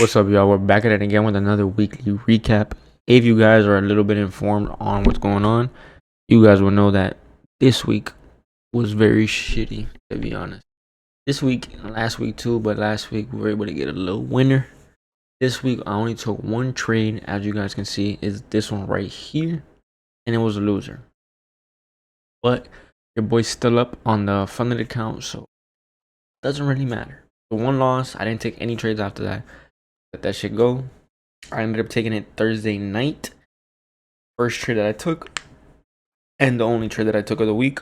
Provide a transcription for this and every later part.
What's up, y'all? We're back at it again with another weekly recap. If you guys are a little bit informed on what's going on, you guys will know that this week was very shitty, to be honest. This week, and last week too, but last week we were able to get a little winner. This week I only took one trade, as you guys can see, is this one right here, and it was a loser. But your boy's still up on the funded account, so it doesn't really matter. The one loss, I didn't take any trades after that. Let that shit go. I ended up taking it Thursday night. First trade that I took, and the only trade that I took of the week.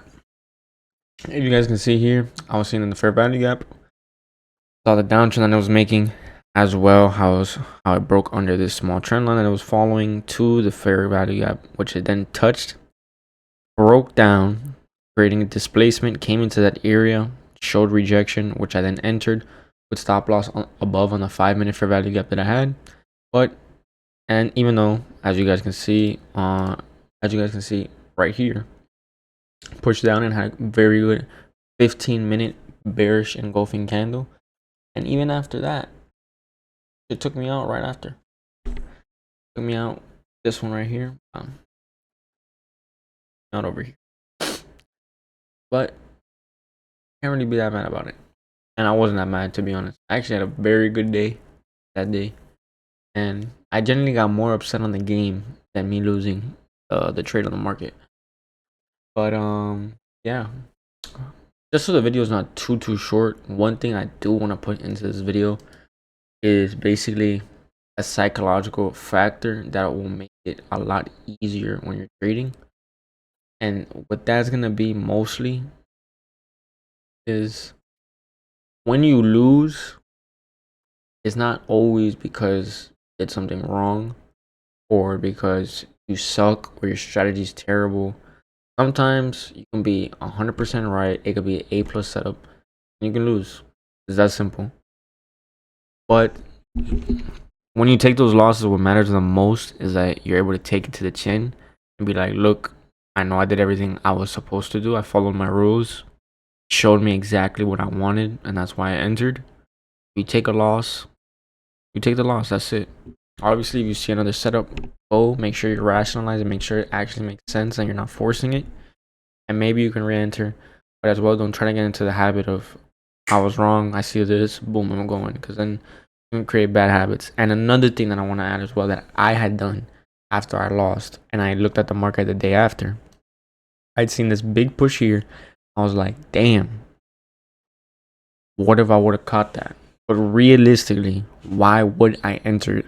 If you guys can see here, I was seeing in the fair value gap, saw the downtrend that it was making, as well how it broke under this small trend line that it was following to the fair value gap, which it then touched, broke down, creating a displacement, came into that area, showed rejection, which I then entered with stop loss above on the 5-minute fair value gap that I had. And even though, as you guys can see right here, pushed down and had a very good 15-minute bearish engulfing candle, and even after that, it took me out right after. Took me out this one right here, not over here. But can't really be that mad about it, and I wasn't that mad, to be honest. I actually had a very good day that day, and I generally got more upset on the game than me losing the trade on the market. But yeah, just so the video is not too short, one thing I do want to put into this video is basically a psychological factor that will make it a lot easier when you're trading. And what that's gonna be mostly is when you lose, it's not always because you did something wrong or because you suck or your strategy is terrible. Sometimes you can be 100% right. It could be an A+ setup, and you can lose. It's that simple. But when you take those losses, what matters the most is that you're able to take it to the chin and be like, look, I know I did everything I was supposed to do. I followed my rules, showed me exactly what I wanted, and that's why I entered. You take a loss, you take the loss. That's it. Obviously, if you see another setup, make sure you rationalize it, make sure it actually makes sense and you're not forcing it. And maybe you can re-enter, but as well, don't try to get into the habit of, I was wrong, I see this, boom, I'm going, because then you can create bad habits. And another thing that I want to add as well that I had done after I lost, and I looked at the market the day after, I'd seen this big push here. I was like, damn, what if I would have caught that? But realistically, why would I enter it?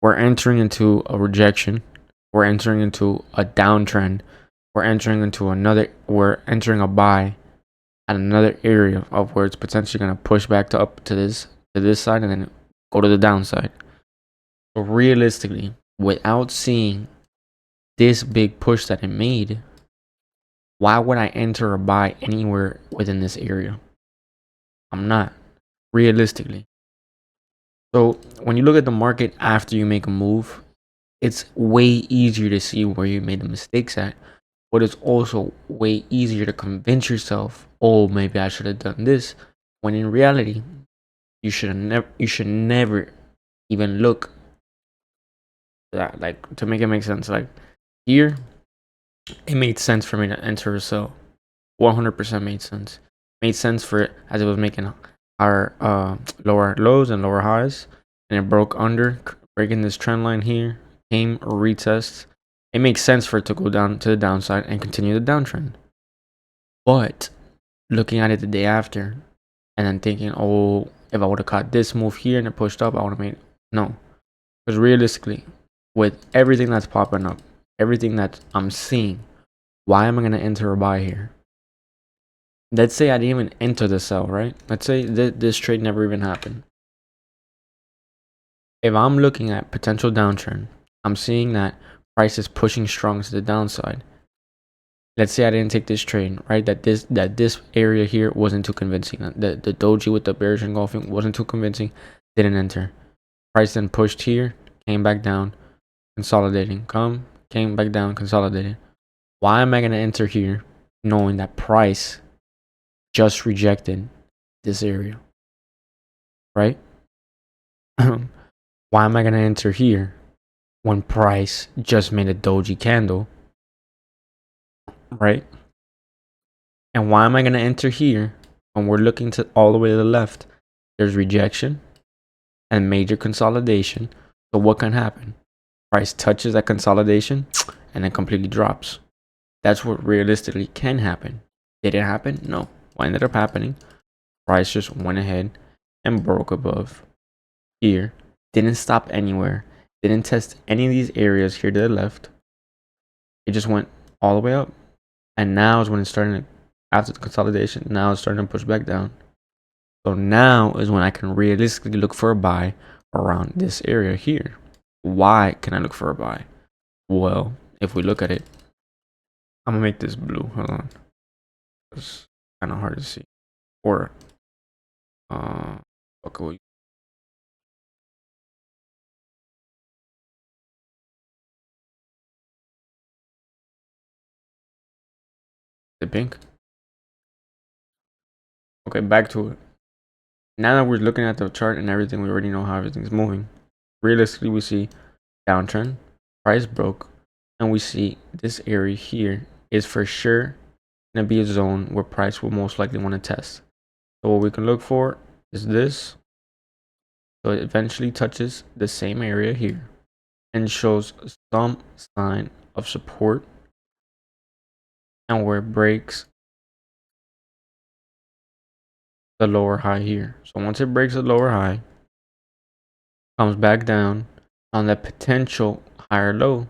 We're entering into a rejection. We're entering into a downtrend. We're entering a buy at another area of where it's potentially going to push back to up to this side and then go to the downside. So realistically, without seeing this big push that it made, why would I enter or buy anywhere within this area? I'm not, realistically. So when you look at the market after you make a move, it's way easier to see where you made the mistakes at, but it's also way easier to convince yourself, oh, maybe I should have done this, when in reality, you should never even look at that. Like, to make it make sense, like here, it made sense for me to enter or sell. 100% made sense. Made sense for it as it was making our lower lows and lower highs, and it broke under, breaking this trend line here, came retest. It makes sense for it to go down to the downside and continue the downtrend. But looking at it the day after and then thinking, oh, if I would have caught this move here and it pushed up, I would have made it. No. Because realistically, with everything that's popping up, everything that I'm seeing, why am I going to enter or buy here? Let's say I didn't even enter the sell, right? Let's say this trade never even happened. If I'm looking at potential downtrend, I'm seeing that price is pushing strong to the downside. Let's say I didn't take this trade, right? That this area here wasn't too convincing. The doji with the bearish engulfing wasn't too convincing. Didn't enter. Price then pushed here, came back down, consolidating. Came back down, consolidated. Why am I gonna enter here, knowing that price just rejected this area, right? Why am I going to enter here when price just made a doji candle, right? And why am I going to enter here when we're looking to all the way to the left? There's rejection and major consolidation. So what can happen? Price touches that consolidation and then completely drops. That's what realistically can happen. Did it happen? No. What ended up happening? Price just went ahead and broke above here. Didn't stop anywhere. Didn't test any of these areas here to the left. It just went all the way up. And now is when it's starting to, after the consolidation, now it's starting to push back down. So now is when I can realistically look for a buy around this area here. Why can I look for a buy? Well, if we look at it, I'm gonna make this blue. Hold on. It's kind of hard to see. Or okay, the pink. Okay, back to it. Now that we're looking at the chart and everything, we already know how everything's moving. Realistically, we see downtrend, price broke, and we see this area here is for sure gonna be a zone where price will most likely want to test. So what we can look for is this. So it eventually touches the same area here and shows some sign of support, and where it breaks the lower high here. So once it breaks the lower high, comes back down on that potential higher low,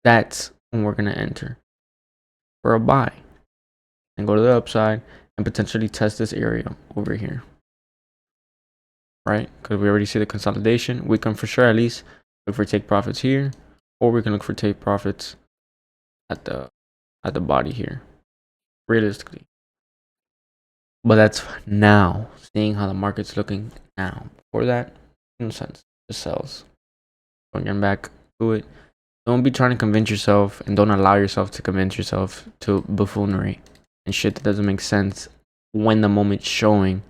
that's when we're going to enter for a buy and go to the upside and potentially test this area over here, right? Because we already see the consolidation. We can for sure at least look for take profits here, or we can look for take profits at the body here, realistically. But that's now, seeing how the market's looking now. For that, in a sense, just sells. So getting back to it, don't be trying to convince yourself, and don't allow yourself to convince yourself to buffoonery and shit that doesn't make sense when the moment's showing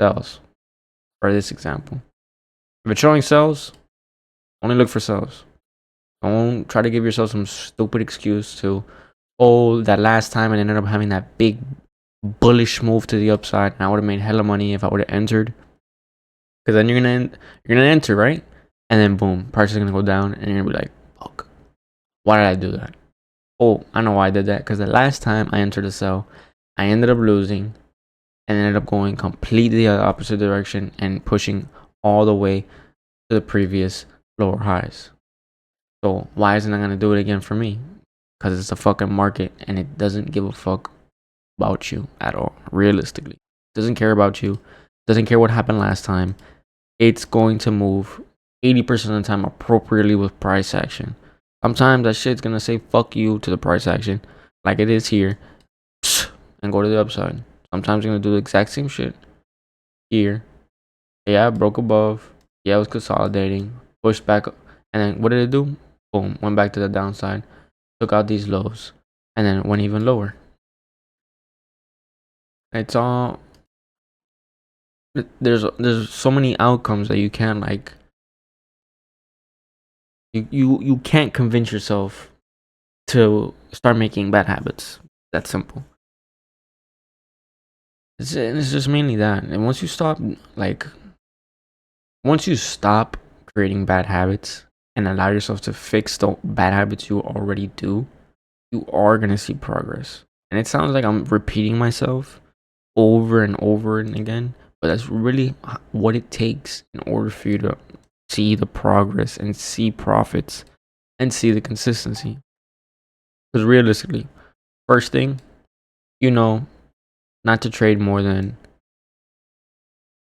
sells. For this example, if it's showing sells, only look for sells. Don't try to give yourself some stupid excuse to, oh, that last time I ended up having that big bullish move to the upside and I would have made hella money if I would have entered. Because then you're gonna enter, right? And then boom, price is gonna go down and you're gonna be like, fuck, why did I do that? Oh, I know why I did that. Because the last time I entered a sell, I ended up losing and ended up going completely the opposite direction and pushing all the way to the previous lower highs. So why isn't I gonna do it again for me? Because it's a fucking market and it doesn't give a fuck about you at all. Realistically, it doesn't care about you. Doesn't care what happened last time. It's going to move 80% of the time appropriately with price action. Sometimes that shit's gonna say fuck you to the price action, like it is here, and go to the upside. Sometimes you're gonna do the exact same shit here. Yeah, broke above. Yeah, it was consolidating, pushed back, and then what did it do? Boom, went back to the downside, took out these lows, and then went even lower. It's all there's so many outcomes that you can't like. You can't convince yourself to start making bad habits. That's simple. It's just mainly that. And once you stop creating bad habits and allow yourself to fix the bad habits you already do, you are gonna see progress. And it sounds like I'm repeating myself over and over and again, but that's really what it takes in order for you to see the progress and see profits and see the consistency. Because realistically, first thing, you know, not to trade more than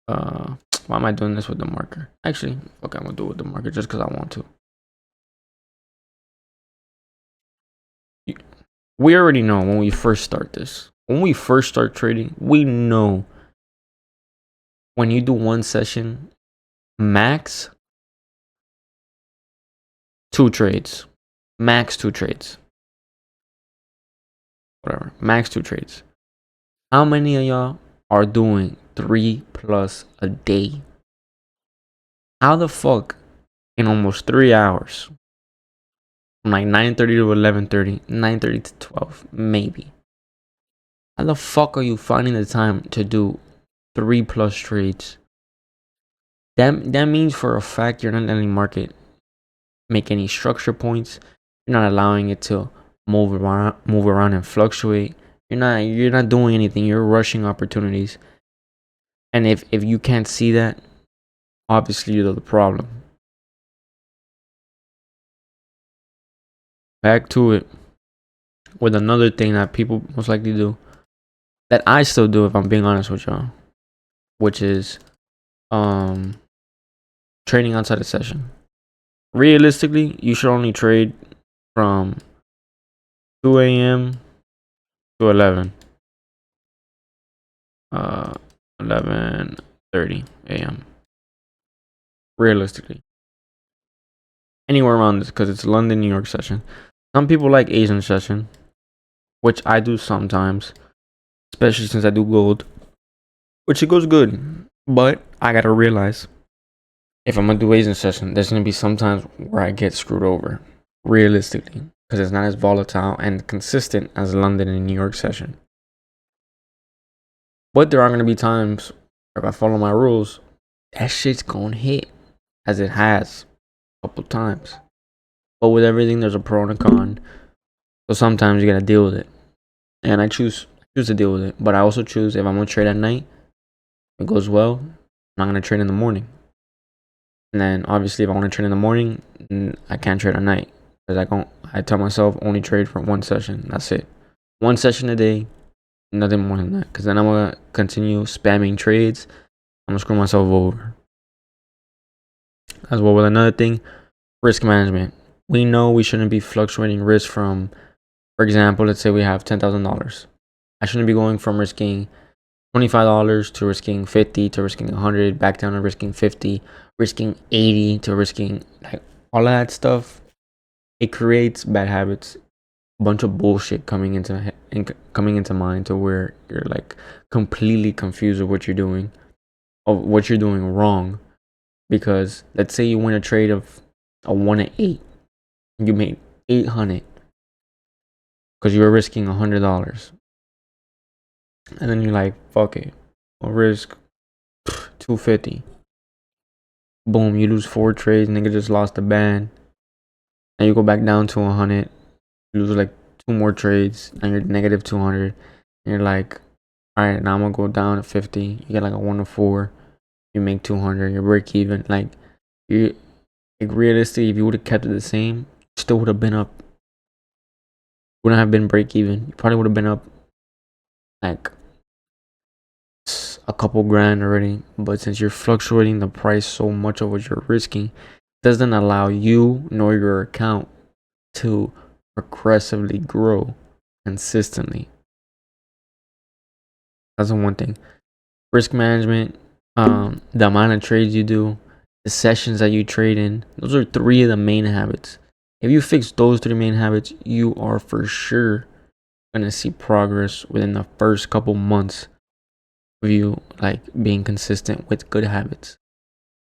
why am I doing this with the marker? Actually, okay, I'm gonna do it with the marker just because I want to. We already know when we first start this. When we first start trading, we know when you do one session, max 2 trades. Max 2 trades. Whatever. Max 2 trades. How many of y'all are doing 3 plus a day. How the fuck in almost 3 hours, from like 9:30 to 11:30, 9:30 to 12, maybe. How the fuck are you finding the time to do 3 plus trades? That means for a fact you're not letting market make any structure points. You're not allowing it to move around and fluctuate. You're not doing anything. You're rushing opportunities. And if you can't see that, obviously you're the problem. Back to it with another thing that people most likely do, that I still do if I'm being honest with y'all, which is trading outside of session. Realistically, you should only trade from 2 a.m. to 11:30 a.m. Realistically, anywhere around this, because it's London, New York session. Some people like Asian session, which I do sometimes, especially since I do gold, which it goes good. But I gotta realize, if I'm gonna do Asian session, there's gonna be some times where I get screwed over, realistically, because it's not as volatile and consistent as London and New York session. But there are gonna be times where if I follow my rules, that shit's gonna hit, as it has a couple times. But with everything, there's a pro and a con. So sometimes you gotta deal with it, and I choose to deal with it. But I also choose, if I'm gonna trade at night, it goes well, I'm not gonna trade in the morning. And then obviously, if I want to trade in the morning, I can't trade at night, because I tell myself only trade for one session. That's it, one session a day, nothing more than that. Because then I'm gonna continue spamming trades. I'm gonna screw myself over. As well, with another thing, risk management. We know we shouldn't be fluctuating risk from, for example, let's say we have $10,000. I shouldn't be going from risking $25 to risking 50 to risking 100, back down to risking 50, risking 80 to risking, like, all of that stuff. It creates bad habits, a bunch of bullshit coming into mind, to where you're like completely confused with what you're doing, of what you're doing wrong. Because let's say you win a trade of a 1 to 8, you made 800 because you were risking $100, and then you're like, fuck it, I'll risk 250. Boom, you lose 4 trades. Nigga just lost a ban. And you go back down to 100. You lose like 2 more trades, and you're negative 200. And you're like, all right, now I'm gonna go down to 50. You get like a 1 to 4. You make 200. You break even. Like, realistically, if you would have kept it the same, you still would have been up. Wouldn't have been break even. You probably would have been up like a couple grand already. But since you're fluctuating the price so much of what you're risking, it doesn't allow you nor your account to progressively grow consistently. That's the one thing. Risk management, the amount of trades you do, the sessions that you trade in, those are 3 of the main habits. If you fix those 3 main habits, you are for sure gonna see progress within the first couple months of you like being consistent with good habits.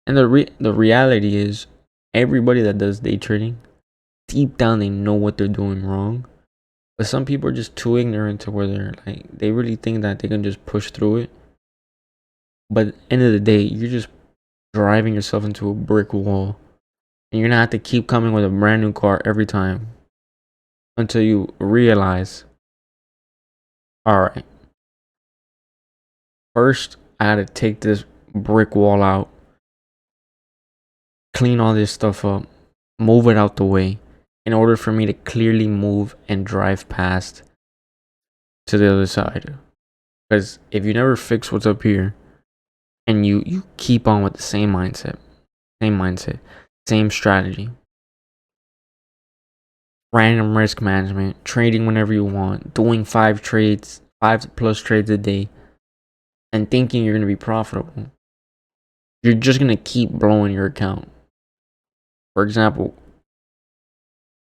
And the reality is, everybody that does day trading, deep down they know what they're doing wrong. But some people are just too ignorant to where they're like, they really think that they can just push through it. But at the end of the day, you're just driving yourself into a brick wall. And you're gonna have to keep coming with a brand new car every time, until you realize, alright, first I had to take this brick wall out, clean all this stuff up, move it out the way, in order for me to clearly move and drive past to the other side. Because if you never fix what's up here, and you keep on with the same mindset, same strategy, random risk management, trading whenever you want, doing 5 plus trades a day, and thinking you're gonna be profitable, you're just gonna keep blowing your account. For example,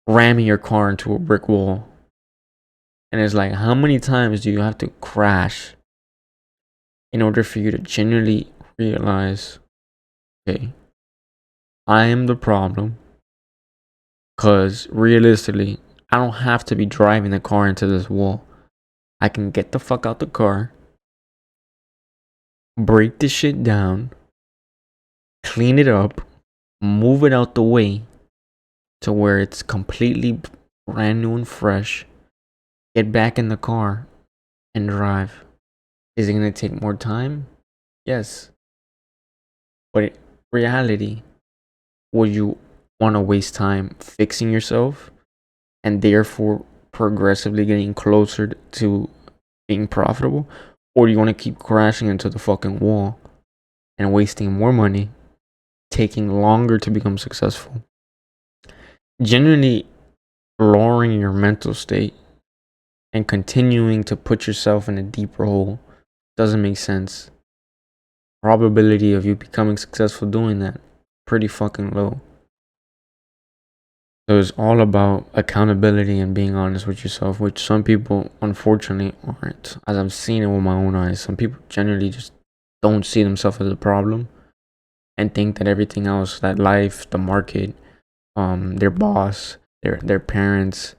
ramming your car into a brick wall. And it's like, how many times do you have to crash in order for you to genuinely realize, okay, I am the problem. Because realistically, I don't have to be driving the car into this wall. I can get the fuck out the car, break this shit down, clean it up, move it out the way to where it's completely brand new and fresh, get back in the car and drive. Is it going to take more time? Yes. But reality, would you want to waste time fixing yourself and therefore progressively getting closer to being profitable? Or do you want to keep crashing into the fucking wall and wasting more money, taking longer to become successful? Generally, lowering your mental state and continuing to put yourself in a deeper hole doesn't make sense. Probability of you becoming successful doing that pretty fucking low. So it's all about accountability and being honest with yourself, which some people unfortunately aren't. As I've seen it with my own eyes, some people generally just don't see themselves as a problem and think that everything else, that life, the market, their boss, their parents,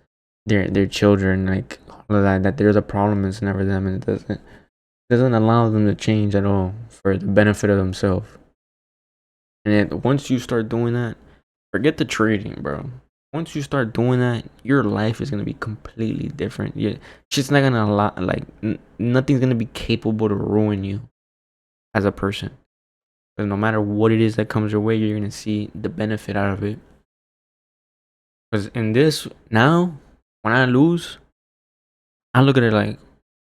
their children, like all of that they're the problem. It's never them, and it doesn't allow them to change at all for the benefit of themselves. And then once you start doing that, forget the trading, bro. Once you start doing that, your life is gonna be completely different. It's just not gonna allow, like, nothing's gonna be capable to ruin you as a person. Because no matter what it is that comes your way, you're gonna see the benefit out of it. Because in this now, when I lose, I look at it like,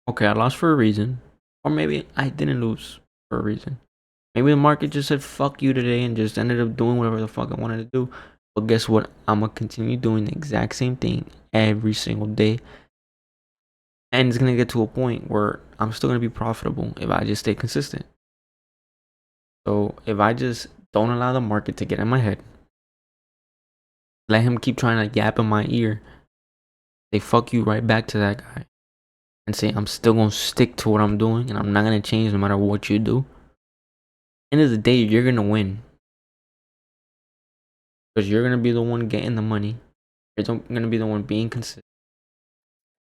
okay, I lost for a reason, or maybe I didn't lose for a reason. Maybe the market just said fuck you today and just ended up doing whatever the fuck I wanted to do. But guess what? I'm gonna continue doing the exact same thing every single day. And it's gonna get to a point where I'm still gonna be profitable if I just stay consistent. So if I just don't allow the market to get in my head, let him keep trying to yap in my ear, they fuck you right back to that guy. And say I'm still gonna stick to what I'm doing and I'm not gonna change no matter what you do. End of the day, you're gonna win. Because you're gonna be the one getting the money. You're gonna be the one being consistent,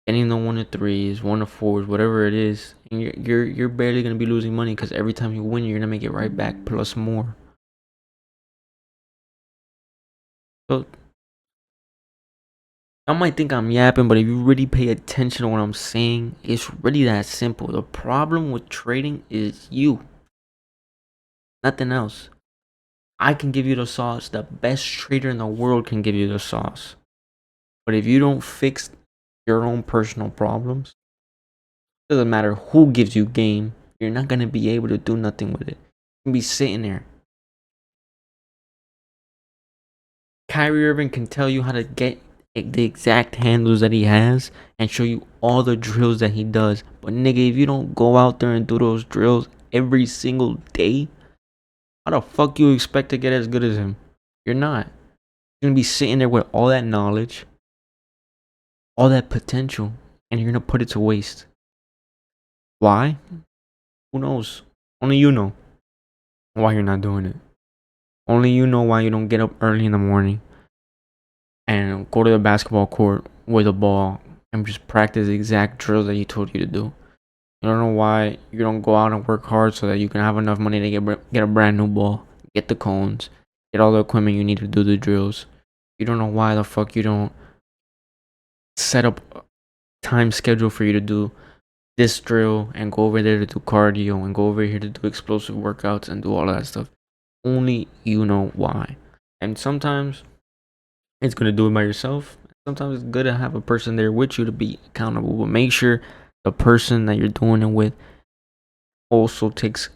getting the 1 to 3s, 1 to 4s, whatever it is, and you're barely gonna be losing money because every time you win, you're gonna make it right back plus more. So I might think I'm yapping, but if you really pay attention to what I'm saying, it's really that simple. The problem with trading is you, nothing else. I can give you the sauce. The best trader in the world can give you the sauce. But if you don't fix your own personal problems, doesn't matter who gives you game, you're not gonna be able to do nothing with it. You'll be sitting there. Kyrie Irving can tell you how to get the exact handles that he has and show you all the drills that he does. But nigga, if you don't go out there and do those drills every single day, how the fuck you expect to get as good as him? You're not. You're gonna be sitting there with all that knowledge, all that potential, and you're gonna put it to waste. Why? Who knows? Only you know why you're not doing it. Only you know why you don't get up early in the morning and go to the basketball court with a ball and just practice the exact drills that he told you to do. You don't know why you don't go out and work hard so that you can have enough money to get a brand new ball, get the cones, get all the equipment you need to do the drills. You don't know why the fuck you don't set up a time schedule for you to do this drill and go over there to do cardio and go over here to do explosive workouts and do all that stuff. Only you know why. And sometimes it's good to do it by yourself. Sometimes it's good to have a person there with you to be accountable. But make sure the person that you're doing it with also takes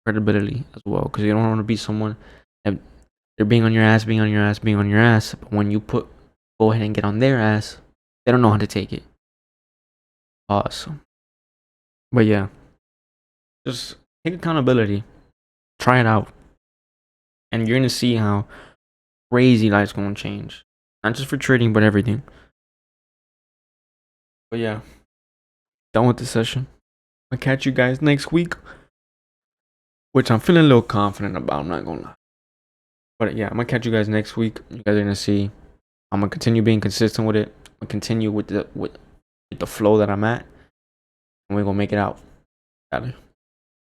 credibility as well. Because you don't want to be someone that they're being on your ass, being on your ass, being on your ass. But when you go ahead and get on their ass, they don't know how to take it. Awesome. But yeah, just take accountability. Try it out. And you're going to see how crazy life's going to change. Not just for trading, but everything. But yeah, done with the session. I'll catch you guys next week. which I'm feeling a little confident about. I'm not gonna lie. But yeah, I'm gonna catch you guys next week. You guys are gonna see. I'm gonna continue being consistent with it. I'm gonna continue with the flow that I'm at, and we're gonna make it out. Got it.